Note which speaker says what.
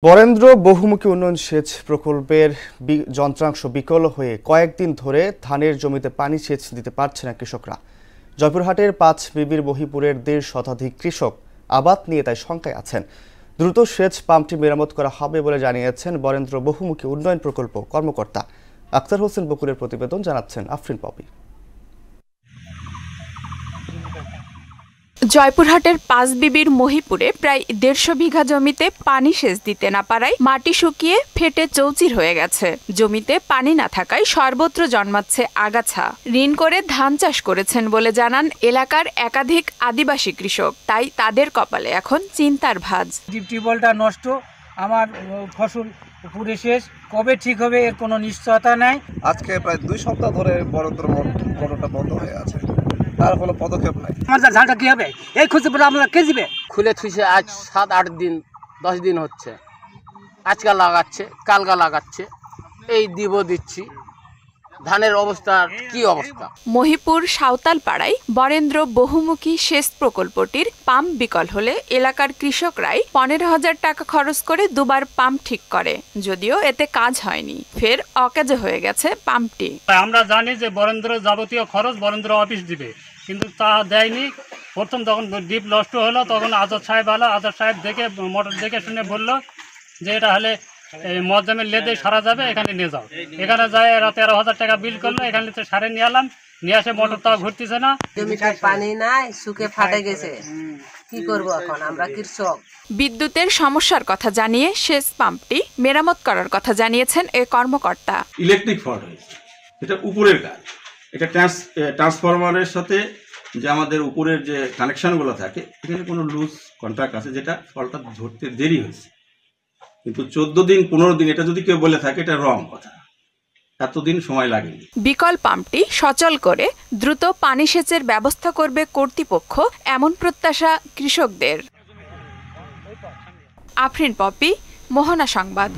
Speaker 1: বরেন্দ্র বহুমুখী উন্নয়ন সেচ প্রকল্পের যন্ত্রাংশ বিকল হয়ে কয়েকদিন ধরে ধানের জমিতে পানি সেচ দিতে পারছে না কৃষকরা। জয়পুরহাটের ৫ বিবির মহিপুরের ১.৫ শতাধিক কৃষক আবাদ নিয়ে তাই শঙ্কায় আছেন। দ্রুত সেচ পাম্পটি মেরামত করা হবে বলে জানিয়েছেন বরেন্দ্র বহুমুখী উন্নয়ন প্রকল্প কর্মকর্তা আক্তার হোসেন বকুরের প্রতিবেদন জানাচ্ছেন আফরিন পপি।
Speaker 2: জয়পুরহাটের ৫ বিবির মহিপুরে প্রায় ১৫০ বিঘা জমিতে পানি সেচ দিতে না পারায় মাটি শুকিয়ে ফেটে চৌচির হয়ে গেছে। জমিতে পানি না থাকায় সর্বত্র জন্মাচ্ছে আগাছা। ঋণ করে ধান চাষ করেছেন বলে জানান এলাকার একাধিক আদিবাসী কৃষক। তাই তাদের কপালে এখন চিন্তার ভাঁজ।
Speaker 3: টিউবওয়েলটা নষ্ট, আমার ফসল পুরে শেষ, কবে ঠিক হবে এর কোনো নিশ্চয়তা নাই।
Speaker 4: আজকে প্রায় ২ সপ্তাহ ধরে বরেন্দ্র মোটরটা বন্ধ হয়ে আছে, তার কোনো পদক্ষেপ নাই।
Speaker 3: আমার ধানটা কি হবে এই খুঁজে পড়ে আমরা কে দিবে?
Speaker 5: খুলে থুইছে আজ ৭-৮ দিন ১০ দিন হচ্ছে। আজকাল লাগাচ্ছে, কালকা লাগাচ্ছে, এই দিচ্ছি। ধানের অবস্থা কি অবস্থা?
Speaker 2: মহিপুর সাঁওতালপাড়ায় বরেন্দ্র বহুমুখী সেচ প্রকল্পটির পাম্প বিকল হলে এলাকার কৃষকরাই ১৫,০০০ টাকা খরচ করে দুবার পাম্প ঠিক করে, যদিও এতে কাজ হয়নি। ফের অকেজো হয়ে গেছে পাম্পটি।
Speaker 6: আমরা জানি যে বরেন্দ্র যাবতীয় খরচ বরেন্দ্র অফিস দিবে, কিন্তু তা দেয়নি। প্রথম যখন ডিপ নষ্ট হলো তখন আজাদ সাহেব এলো। আজাদ সাহেব দেখে মোটর দেখে শুনে বললো যে এটা হলে এই মজ্জামের লেদে সারা যাবে, এখানে নিয়ে যাও। এখানে যায় এরা ১৩,০০০ টাকা বিল করলো। এখানে সারে নিয়ে এলাম, নিয়ে আসে মোটর তাও ঘুরতেছে না।
Speaker 7: জমিতে পানি নাই, শুকে ফাটে গেছে, কি করব এখন আমরা কৃষক।
Speaker 2: বিদ্যুতের সমস্যার কথা জানিয়ে সেচ পাম্পটি মেরামত করার কথা জানিয়েছেন এ কর্মকর্তা।
Speaker 8: ইলেকট্রিক ফল্ট হয়েছে, এটা উপরের কাজ। এটা ট্রান্সফরমারের সাথে যে আমাদের উপরের যে কানেকশনগুলো থাকে, এখানে কোনো লুজ কন্ট্রাক্ট আছে, যেটা ফল্টটা ধরতে দেরি হয়েছে। কিন্তু ১৪ দিন ১৫ দিন এটা যদি কেউ বলে থাকে, এটা রং কথা। এতদিন সময় লাগেনি।
Speaker 2: বিকল পাম্পটি সচল করে দ্রুত পানি সেচের ব্যবস্থা করবে কর্তৃপক্ষ, এমন প্রত্যাশা কৃষকদের। আফরিন পপি, মোহনা সংবাদ।